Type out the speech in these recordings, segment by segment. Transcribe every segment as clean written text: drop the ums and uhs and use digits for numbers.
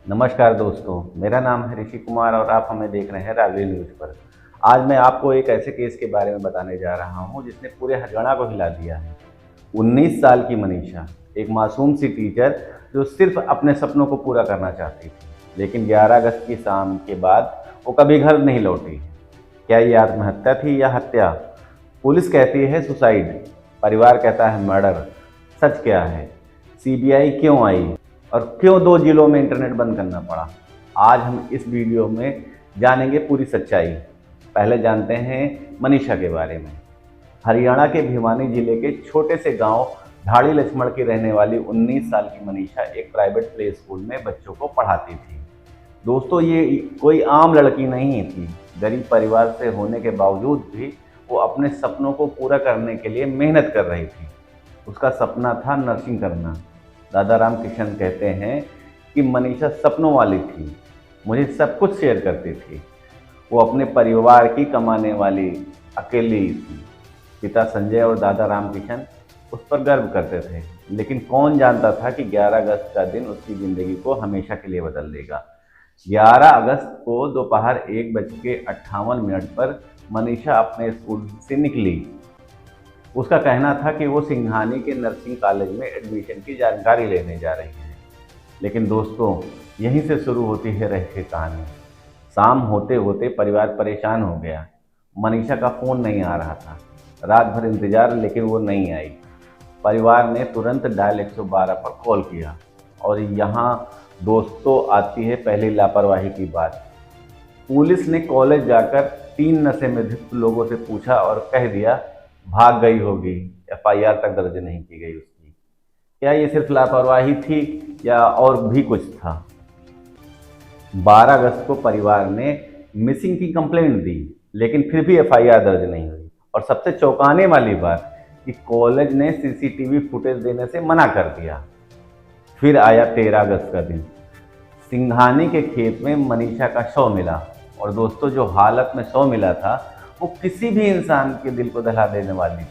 नमस्कार दोस्तों, मेरा नाम है ऋषि कुमार और आप हमें देख रहे हैं रागली न्यूज़ पर। आज मैं आपको एक ऐसे केस के बारे में बताने जा रहा हूं जिसने पूरे हरियाणा को हिला दिया है। 19 साल की मनीषा, एक मासूम सी टीचर जो सिर्फ अपने सपनों को पूरा करना चाहती थी, लेकिन 11 अगस्त की शाम के बाद वो कभी घर नहीं लौटी। क्या ये आत्महत्या थी या हत्या? पुलिस कहती है सुसाइड, परिवार कहता है मर्डर। सच क्या है? सीबीआई क्यों आई और क्यों 2 जिलों में इंटरनेट बंद करना पड़ा? आज हम इस वीडियो में जानेंगे पूरी सच्चाई। पहले जानते हैं मनीषा के बारे में। हरियाणा के भिवानी जिले के छोटे से गांव ढाड़ी लक्ष्मण की रहने वाली 19 साल की मनीषा एक प्राइवेट प्ले स्कूल में बच्चों को पढ़ाती थी। दोस्तों, ये कोई आम लड़की नहीं थी। गरीब परिवार से होने के बावजूद भी वो अपने सपनों को पूरा करने के लिए मेहनत कर रही थी। उसका सपना था नर्सिंग करना। दादा राम किशन कहते हैं कि मनीषा सपनों वाली थी, मुझे सब कुछ शेयर करती थी। वो अपने परिवार की कमाने वाली अकेली थी। पिता संजय और दादा राम किशन उस पर गर्व करते थे, लेकिन कौन जानता था कि 11 अगस्त का दिन उसकी ज़िंदगी को हमेशा के लिए बदल देगा। 11 अगस्त को दोपहर 1:58 पर मनीषा अपने स्कूल से निकली। उसका कहना था कि वो सिंघानी के नर्सिंग कॉलेज में एडमिशन की जानकारी लेने जा रही है। लेकिन दोस्तों, यहीं से शुरू होती है रहस्य कहानी। शाम होते होते परिवार परेशान हो गया। मनीषा का फ़ोन नहीं आ रहा था। रात भर इंतजार, लेकिन वो नहीं आई। परिवार ने तुरंत डायल 112 पर कॉल किया और यहाँ दोस्तों आती है पहली लापरवाही की बात। पुलिस ने कॉलेज जाकर 3 नशे में धुत लोगों से पूछा और कह दिया भाग गई होगी। एफआईआर तक दर्ज नहीं की गई उसकी। क्या ये सिर्फ लापरवाही थी या और भी कुछ था? 12 अगस्त को परिवार ने मिसिंग की कंप्लेंट दी, लेकिन फिर भी एफआईआर दर्ज नहीं हुई। और सबसे चौंकाने वाली बात कि कॉलेज ने सीसीटीवी फुटेज देने से मना कर दिया। फिर आया 13 अगस्त का दिन। सिंघानी के खेत में मनीषा का शव मिला। और दोस्तों, जो हालत में शव मिला था वो किसी भी इंसान के दिल को दहला देने वाली थी।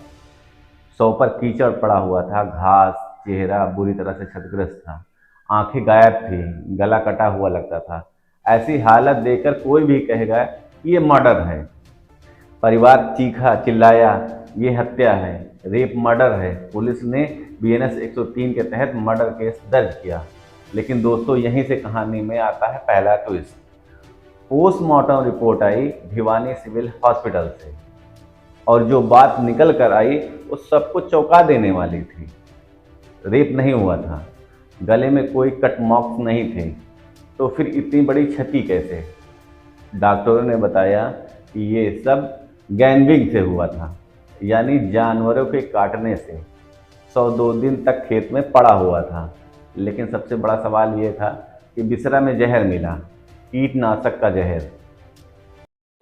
शव पर कीचड़ पड़ा हुआ था, घास, चेहरा बुरी तरह से क्षतिग्रस्त था, आंखें गायब थी, गला कटा हुआ लगता था। ऐसी हालत देखकर कोई भी कहेगा कि ये मर्डर है। परिवार चीखा चिल्लाया, ये हत्या है, रेप मर्डर है। पुलिस ने बीएनएस 103 के तहत मर्डर केस दर्ज किया। लेकिन दोस्तों, यहीं से कहानी में आता है पहला ट्विस्ट। पोस्टमार्टम रिपोर्ट आई भिवानी सिविल हॉस्पिटल से, और जो बात निकल कर आई वो सबको चौंका देने वाली थी। रेप नहीं हुआ था, गले में कोई कट मार्क्स नहीं थे, तो फिर इतनी बड़ी क्षति कैसे? डॉक्टरों ने बताया कि ये सब गैंगिंग से हुआ था, यानी जानवरों के काटने से। 102 दिन तक खेत में पड़ा हुआ था। लेकिन सबसे बड़ा सवाल ये था कि बिसरा में जहर मिला, कीटनाशक का जहर।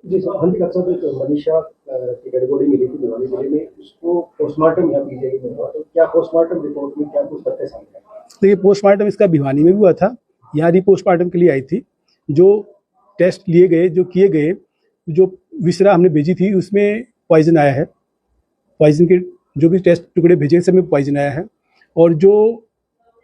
जी सर, हाँ जी डॉक्टर साहब, एक मनीषा की डेड बॉडी मिली थी भिवानी जिले में। उसको पोस्टमार्टम यहाँ पीजीआई में हुआ, तो क्या पोस्टमार्टम रिपोर्ट में क्या कुछ तथ्य सामने आए? देखिए, पोस्टमार्टम इसका भिवानी में भी हुआ था, यहाँ भी पोस्टमार्टम के लिए आई थी। जो टेस्ट लिए गए, जो किए गए, जो विसरा हमने भेजी थी उसमें पॉइजन आया है। पॉइजन के जो भी टेस्ट टुकड़े भेजे सब में पॉइजन आया है। और जो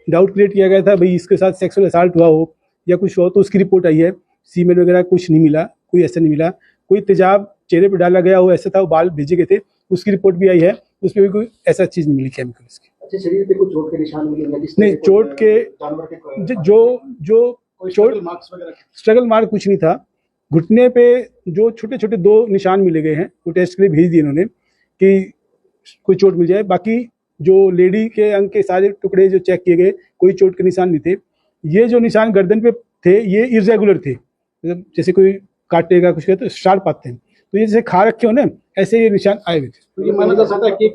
डाउट क्रिएट किया गया था भाई इसके साथ सेक्सुअल असॉल्ट हुआ हो या कुछ हो, तो उसकी रिपोर्ट आई है। सीमेंट वगैरह कुछ नहीं मिला, कोई ऐसा नहीं मिला। कोई तेजाब चेहरे पर डाला गया हो ऐसा था, वो बाल भेजे गए थे, उसकी रिपोर्ट भी आई है, उसमें भी कोई ऐसा चीज़ नहीं मिली केमिकल इसकी। अच्छा, शरीर पे कुछ चोट के निशान मिले? नहीं, चोट के जानवर के जो चोट मार्क्स वगैरह, स्ट्रगल मार्क कुछ नहीं था। घुटने पे जो छोटे छोटे 2 निशान मिले गए हैं, वो टेस्ट के लिए भेज दिए इन्होंने कि कोई चोट मिल जाए। बाकी जो लेडी के अंग के सारे टुकड़े जो चेक किए गए, कोई चोट के निशान नहीं थे। ये जो निशान गर्दन पे थे ये इरेगुलर थे, मतलब जैसे कोई काटेगा कुछ तो शार्प आते हैं, तो ये जैसे खा रखे हो ना, ऐसे ये निशान आए हुए थे। तो ये माना जा सकता है कि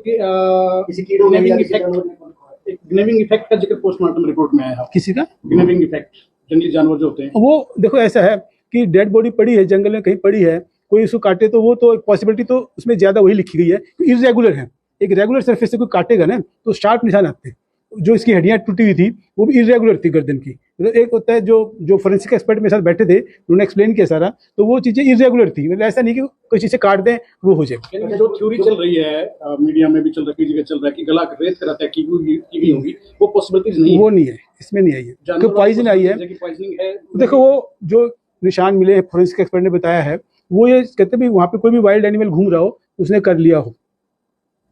किसी कीड़ों ने ग्नेविंग इफेक्ट का जिक्र पोस्टमार्टम रिपोर्ट में आया है। किसी का ग्नेविंग इफेक्ट, जंगली जानवर जो होते हैं वो देखो ऐसा है कि डेड बॉडी पड़ी है जंगल में, कहीं पड़ी है, कोई उसको काटे तो वो तो एक पॉसिबिलिटी तो उसमें ज़्यादा वही लिखी गई है कि इरेगुलर है। एक रेगुलर सरफेस से कोई काटेगा ना तो शार्प निशान आते हैं। जो इसकी हड्डियाँ टूटी हुई थी वो भी इरेगुलर थी गर्दन की, मतलब एक होता है जो फोरेंसिक एक्सपर्ट मेरे साथ बैठे थे, उन्होंने एक्सप्लेन किया सारा, तो वो चीज़ें इरेगुलर थी। मतलब ऐसा नहीं कि कोई चीज़ें काट दें वो हो जाए। लेकिन जो थ्योरी चल रही है मीडिया में भी चल रहा है, कई जगह चल रहा है कि गला रेत कर हत्या की गई होगी, वो पॉसिबिलिटीज नहीं वो नहीं है, इसमें नहीं आई है, क्योंकि पॉइजन आई है। पॉइजनिंग है। देखो वो जो निशान मिले हैं फोरेंसिक एक्सपर्ट ने बताया है, वो ये कहते भी वहाँ पे कोई भी वाइल्ड एनिमल घूम रहा हो उसने कर लिया हो।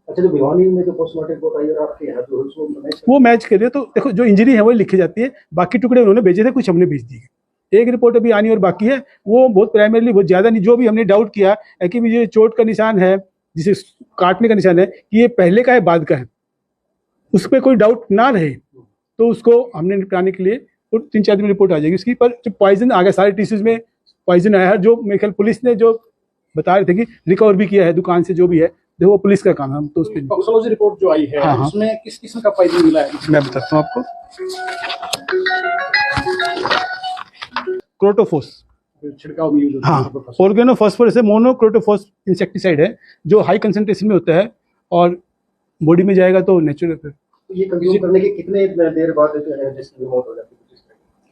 अच्छा, जो भिवानी में जो पोस्टमार्टम रिपोर्ट आई और आपके यहाँ जो वो मैच कर रहे, तो देखो जो इंजरी है वो लिखी जाती है, बाकी टुकड़े उन्होंने भेजे थे, कुछ हमने भेज दिए। एक रिपोर्ट अभी आनी और बाकी है, वो बहुत प्राइमरीली बहुत ज्यादा नहीं, जो भी हमने डाउट किया है कि ये चोट का निशान है, जिसे काटने का निशान है, कि ये पहले का है बाद का है, उस पर कोई डाउट ना रहे, तो उसको हमने निपटाने के लिए 3-4 दिन में रिपोर्ट आ जाएगी उसकी। पर जो पॉइजन आ गया, सारे टिश्यूज में पॉइजन आया है, जो मेरे ख्याल पुलिस ने जो बता रहे थे कि रिकवर भी किया है दुकान से, जो भी है देखो वो पुलिस का काम है, हम तो उस पर टॉक्सिकोलॉजी रिपोर्ट जो आई है, हाँ। उसमें किस किस्म का पॉइजन मिला है? मैं बताता हूँ आपको। क्रोटोफोस, छिड़काव में यूज होता है। हाँ, ऑर्गेनोफॉस्फोरस है, मोनोक्रोटोफॉस इंसेक्टिसाइड है, जो हाई कंसंट्रेशन में होता है और बॉडी में जाएगा तो नेचुरल है। ये कंज्यूम करने के कितने देर बाद जिसकी मौत हो जाती है?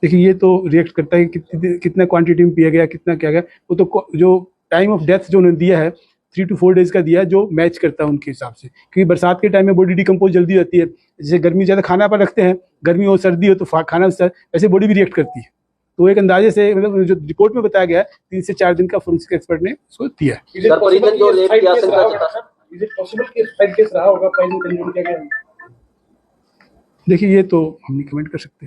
देखिए ये तो रिएक्ट करता है कि कितना क्वांटिटी में पिया गया, कितना क्या गया, वो तो जो टाइम ऑफ डेथ जो उन्होंने दिया है 3 to 4 डेज का दिया है, जो मैच करता है उनके हिसाब से, क्योंकि बरसात के टाइम में बॉडी डिकम्पोज जल्दी होती है। जैसे गर्मी ज़्यादा खाना पर रखते हैं, गर्मी हो सर्दी हो तो खाना ऐसे बॉडी भी रिएक्ट करती है। तो एक अंदाजे से, मतलब जो रिपोर्ट में बताया गया है, 3 से 4 दिन का फोरेंसिक एक्सपर्ट ने उसको दिया है। देखिए ये तो हम नहीं कमेंट कर सकते,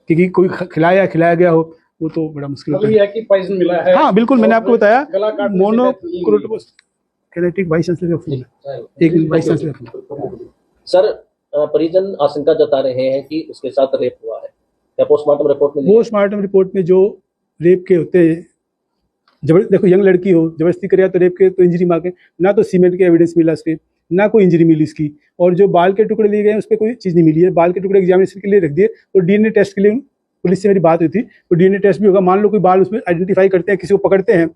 क्योंकि कोई खिलाया गया हो वो तो बड़ा मुश्किल होता है। कि पॉइजन मिला है। हाँ बिल्कुल, मैंने आपको बताया मोनोक्रोटोफॉस कैनेटिक वाइस चांसलर का फोन है, एक मिनट वाइस चांसलर का फोन। सर, परिजन आशंका जता रहे हैं कि उसके साथ रेप हुआ है, क्या पोस्टमार्टम रिपोर्ट में? पोस्टमार्टम रिपोर्ट में जो रेप के होते हैं, देखो यंग लड़की हो, जबरदस्ती करे तो रेप के तो इंजरी मार के, ना तो सीमेंट के एविडेंस मिला उसके, ना कोई इंजरी मिली उसकी, और जो बाल के टुकड़े लिए गए उस पर कोई चीज़ नहीं मिली है। बाल के टुकड़े एग्जामिनेशन के लिए रख दिए, तो डीएनए टेस्ट के लिए पुलिस से मेरी बात हुई थी, तो डीएनए टेस्ट भी होगा। मान लो कोई बाल उसमें आइडेंटिफाई करते हैं, किसी को पकड़ते हैं,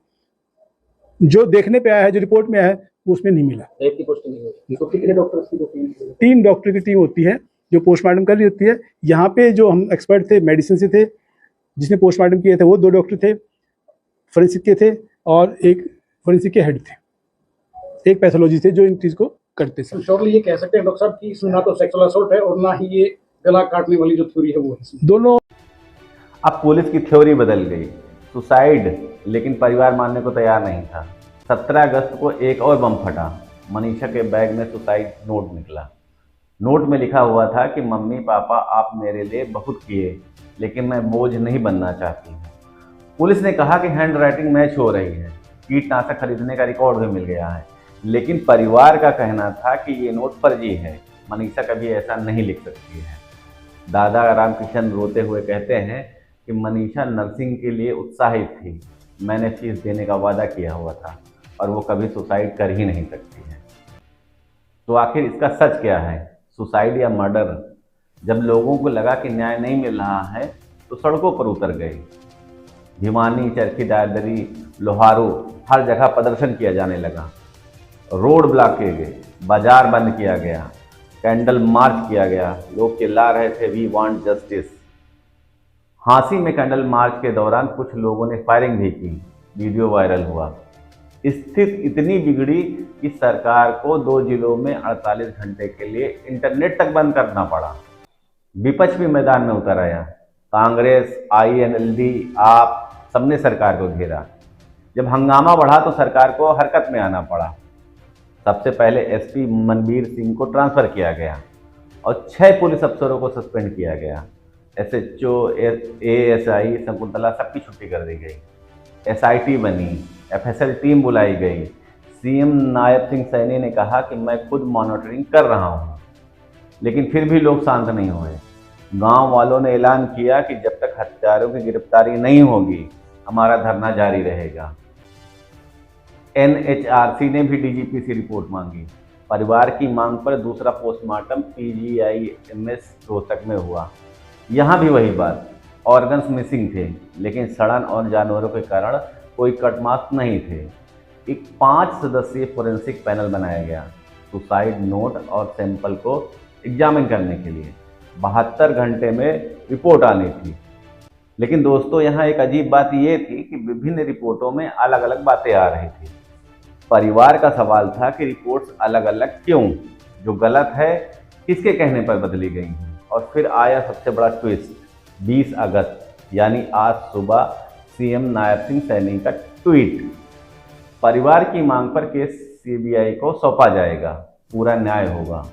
जो देखने पे आया है, जो रिपोर्ट में आया है, वो उसमें नहीं मिला। रेप की पुष्टि नहीं हुई। तो कितने डॉक्टर्स की टीम? 3 डॉक्टर की टीम होती है जो पोस्टमार्टम कर रही होती है। यहाँ पे जो हम एक्सपर्ट थे मेडिसिन से थे, जिसने पोस्टमार्टम किया था वो 2 डॉक्टर थे, फोरेंसिक के थे, और एक फोरेंसिक के हेड थे, एक पैथोलॉजी थे जो इन चीज़ को करते थे। श्योरली ये कह सकते हैं डॉक्टर साहब कि इसमें ना तो सेक्सुअल असॉल्ट है और ना ही ये गला काटने वाली जो थ्योरी है वो है। दोनों। अब पुलिस की थ्योरी बदल गई, सुसाइड, लेकिन परिवार मानने को तैयार नहीं था। 17 अगस्त को एक और बम फटा, मनीषा के बैग में सुसाइड नोट निकला। नोट में लिखा हुआ था कि मम्मी पापा आप मेरे लिए बहुत किए, लेकिन मैं बोझ नहीं बनना चाहती हूँ। पुलिस ने कहा कि हैंड राइटिंग मैच हो रही है, कीटनाशक खरीदने का रिकॉर्ड भी मिल गया है, लेकिन परिवार का कहना था कि ये नोट फर्जी है, मनीषा कभी ऐसा नहीं लिख सकती है। दादा रामकिशन रोते हुए कहते हैं कि मनीषा नर्सिंग के लिए उत्साहित थी, मैंने फीस देने का वादा किया हुआ था और वो कभी सुसाइड कर ही नहीं सकती है। तो आखिर इसका सच क्या है, सुसाइड या मर्डर? जब लोगों को लगा कि न्याय नहीं मिल रहा है तो सड़कों पर उतर गए। भिवानी, चरखी दादरी, लोहारू, हर जगह प्रदर्शन किया जाने लगा, रोड ब्लॉक किए गए, बाजार बंद किया गया, कैंडल मार्च किया गया। लोग चिल्ला रहे थे वी वांट जस्टिस। हांसी में कैंडल मार्च के दौरान कुछ लोगों ने फायरिंग भी की, वीडियो वायरल हुआ। स्थिति इतनी बिगड़ी कि सरकार को 2 जिलों में 48 घंटे के लिए इंटरनेट तक बंद करना पड़ा। विपक्ष भी मैदान में उतर आया, कांग्रेस, INLD, आप सबने सरकार को घेरा। जब हंगामा बढ़ा तो सरकार को हरकत में आना पड़ा। सबसे पहले SP मनबीर सिंह को ट्रांसफ़र किया गया और 6 पुलिस अफसरों को सस्पेंड किया गया। SHO, ASI, शकुंतला सबकी छुट्टी कर दी गई। SIT बनी, FSL टीम बुलाई गई। CM नायब सिंह सैनी ने कहा कि मैं खुद मॉनिटरिंग कर रहा हूँ, लेकिन फिर भी लोग शांत नहीं हुए। गांव वालों ने ऐलान किया कि जब तक हत्यारों की गिरफ्तारी नहीं होगी हमारा धरना जारी रहेगा। NHRC ने भी DGP से रिपोर्ट मांगी। परिवार की मांग पर दूसरा पोस्टमार्टम PGIMS रोहतक में हुआ। यहाँ भी वही बात, ऑर्गन्स मिसिंग थे, लेकिन सड़न और जानवरों के कारण कोई कटमार्क्स नहीं थे। एक 5 सदस्यीय फोरेंसिक पैनल बनाया गया सुसाइड नोट और सैंपल को एग्जामिन करने के लिए। 72 घंटे में रिपोर्ट आनी थी। लेकिन दोस्तों यहाँ एक अजीब बात ये थी कि विभिन्न रिपोर्टों में अलग अलग बातें आ रही थी। परिवार का सवाल था कि रिपोर्ट्स अलग अलग क्यों, जो गलत है किसके कहने पर बदली गई हैं। और फिर आया सबसे बड़ा ट्विस्ट, 20 अगस्त यानी आज सुबह सीएम नायब सिंह सैनी का ट्वीट, परिवार की मांग पर केस सीबीआई को सौंपा जाएगा, पूरा न्याय होगा।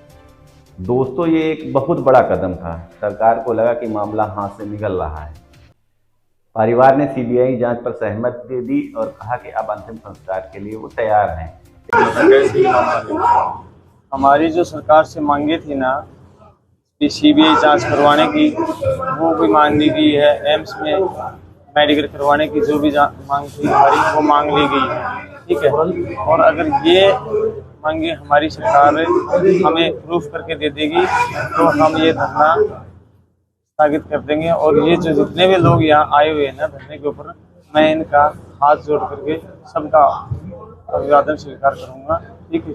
दोस्तों ये एक बहुत बड़ा कदम था। सरकार को लगा कि मामला हाथ से निकल रहा है। परिवार ने सीबीआई जांच पर सहमति दे दी और कहा कि अब अंतिम संस्कार के लिए वो तैयार हैं। हमारी जो सरकार से मांगी थी ना कि सीबीआई जांच करवाने की, वो भी मांग ली गई है। एम्स में मेडिकल करवाने की जो भी मांग थी हमारी, वो मांग ली गई है, ठीक है। और अगर ये मांगे हमारी सरकार हमें प्रूफ करके दे देगी तो हम ये धरना स्थगित कर देंगे। और ये जो जितने भी लोग यहाँ आए हुए हैं ना धरने के ऊपर, मैं इनका हाथ जोड़ करके सबका अभिवादन स्वीकार करूँगा, ठीक है।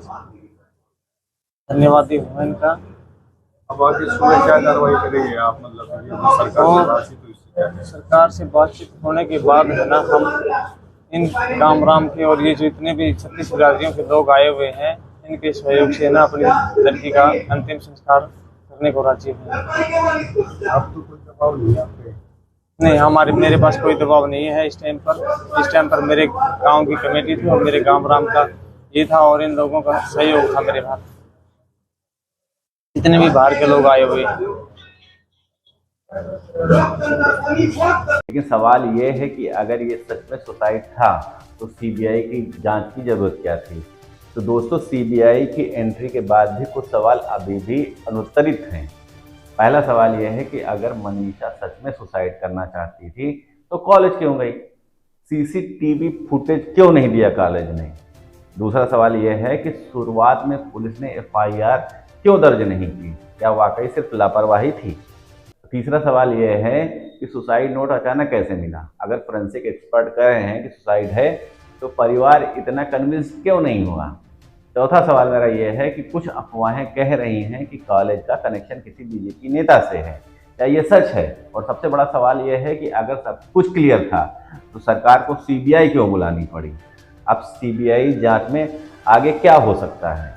धन्यवादी हूँ इनका। अब आगे सुबह क्या कार्रवाई करेंगे आप, मतलब सरकार से बातचीत होने के बाद है ना, हम इन राम के और ये जो इतने भी 36 बिरादरियों के लोग आए हुए हैं, इनके सहयोग से ना अपनी लड़की का अंतिम संस्कार करने को राजी हैं। अब तो कोई दबाव नहीं है आप पे? नहीं, मेरे पास कोई दबाव नहीं है इस टाइम पर मेरे गांव की कमेटी थी और मेरे राम का ये था और इन लोगों का सहयोग था मेरे पास, जितने भी बाहर के लोग आए हुए हैं। लेकिन सवाल ये है कि अगर ये सच में सुसाइड था तो सीबीआई की जांच की जरूरत क्या थी। तो दोस्तों सीबीआई की एंट्री के बाद भी कुछ सवाल अभी भी अनुत्तरित हैं। पहला सवाल यह है कि अगर मनीषा सच में सुसाइड करना चाहती थी तो कॉलेज क्यों गई, सीसीटीवी फुटेज क्यों नहीं दिया कॉलेज ने। दूसरा सवाल यह है कि शुरुआत में पुलिस ने एफआईआर क्यों दर्ज नहीं की, क्या वाकई सिर्फ लापरवाही थी। तीसरा सवाल यह है कि सुसाइड नोट अचानक कैसे मिला। अगर फोरेंसिक एक्सपर्ट कह रहे हैं कि सुसाइड है तो परिवार इतना कन्विंस क्यों नहीं हुआ। चौथा सवाल मेरा यह है कि कुछ अफवाहें कह रही हैं कि कॉलेज का कनेक्शन किसी बीजेपी नेता से है, क्या ये सच है। और सबसे बड़ा सवाल यह है कि अगर सब कुछ क्लियर था तो सरकार को सीबीआई क्यों बुलानी पड़ी। अब सीबीआई जांच में आगे क्या हो सकता है।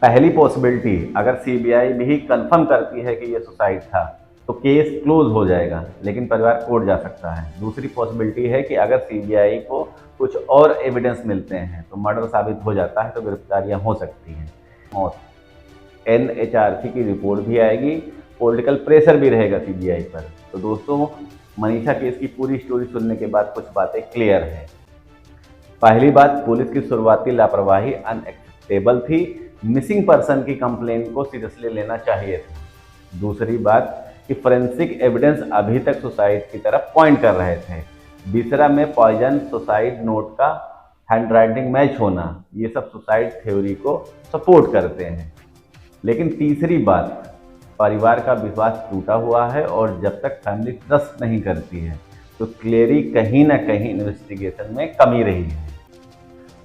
पहली पॉसिबिलिटी, अगर सीबीआई भी कंफर्म करती है कि ये सुसाइड था तो केस क्लोज हो जाएगा, लेकिन परिवार कोर्ट जा सकता है। दूसरी पॉसिबिलिटी है कि अगर सीबीआई को कुछ और एविडेंस मिलते हैं तो मर्डर साबित हो जाता है, तो गिरफ्तारियां हो सकती हैं। मौत, एनएचआरसी की रिपोर्ट भी आएगी, पॉलिटिकल प्रेशर भी रहेगा सीबीआई पर। तो दोस्तों मनीषा केस की पूरी स्टोरी सुनने के बाद कुछ बातें क्लियर हैं। पहली बात, पुलिस की शुरुआती लापरवाही अनएक्सेप्टेबल थी, मिसिंग पर्सन की कंप्लेंट को सीरियसली लेना चाहिए था। दूसरी बात कि फोरेंसिक एविडेंस अभी तक सुसाइड की तरफ पॉइंट कर रहे थे। तीसरा में पॉइजन, सुसाइड नोट का हैंडराइटिंग मैच होना, ये सब सुसाइड थ्योरी को सपोर्ट करते हैं। लेकिन तीसरी बात, परिवार का विश्वास टूटा हुआ है और जब तक फैमिली ट्रस्ट नहीं करती है तो क्लियरली कहीं ना कहीं इन्वेस्टिगेशन में कमी रही है।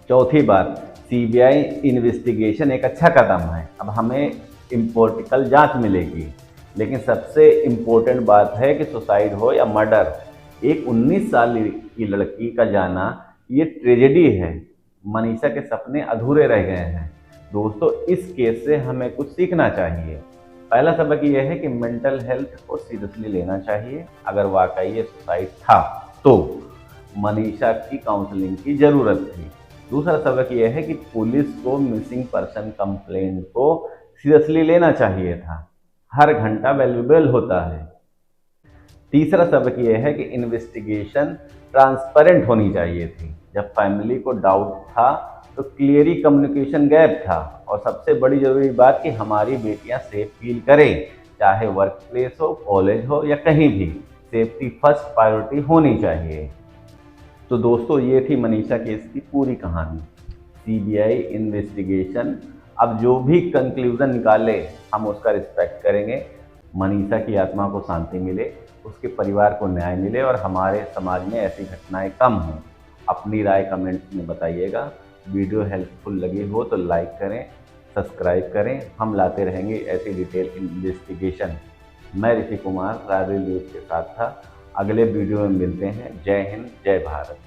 चौथी बात, सीबीआई इन्वेस्टिगेशन एक अच्छा कदम है, अब हमें इम्पोर्टिकल जांच मिलेगी। लेकिन सबसे इम्पोर्टेंट बात है कि सुसाइड हो या मर्डर, एक 19 साल की लड़की का जाना ये ट्रेजेडी है। मनीषा के सपने अधूरे रह गए हैं। दोस्तों इस केस से हमें कुछ सीखना चाहिए। पहला सबक यह है कि मेंटल हेल्थ को सीरियसली लेना चाहिए। अगर वाकई ये सुसाइड था तो मनीषा की काउंसलिंग की ज़रूरत थी। दूसरा सबक यह है कि पुलिस को मिसिंग पर्सन कंप्लेंट को सीरियसली लेना चाहिए था, हर घंटा वैल्यूएबल होता है। तीसरा सबक यह है कि इन्वेस्टिगेशन ट्रांसपेरेंट होनी चाहिए थी। जब फैमिली को डाउट था तो क्लियरली कम्युनिकेशन गैप था। और सबसे बड़ी ज़रूरी बात कि हमारी बेटियां सेफ फील करें, चाहे वर्क प्लेस हो, कॉलेज हो या कहीं भी, सेफ्टी फर्स्ट प्रायोरिटी होनी चाहिए। तो दोस्तों ये थी मनीषा केस की पूरी कहानी। सीबीआई इन्वेस्टिगेशन अब जो भी कंक्लूज़न निकाले हम उसका रिस्पेक्ट करेंगे। मनीषा की आत्मा को शांति मिले, उसके परिवार को न्याय मिले और हमारे समाज में ऐसी घटनाएं कम हों। अपनी राय कमेंट्स में बताइएगा। वीडियो हेल्पफुल लगी हो तो लाइक करें, सब्सक्राइब करें। हम लाते रहेंगे ऐसी डिटेल इन्वेस्टिगेशन। मैं ऋषि कुमार राजवी न्यूज़ के साथ था। अगले वीडियो में मिलते हैं। जय हिंद, जय भारत।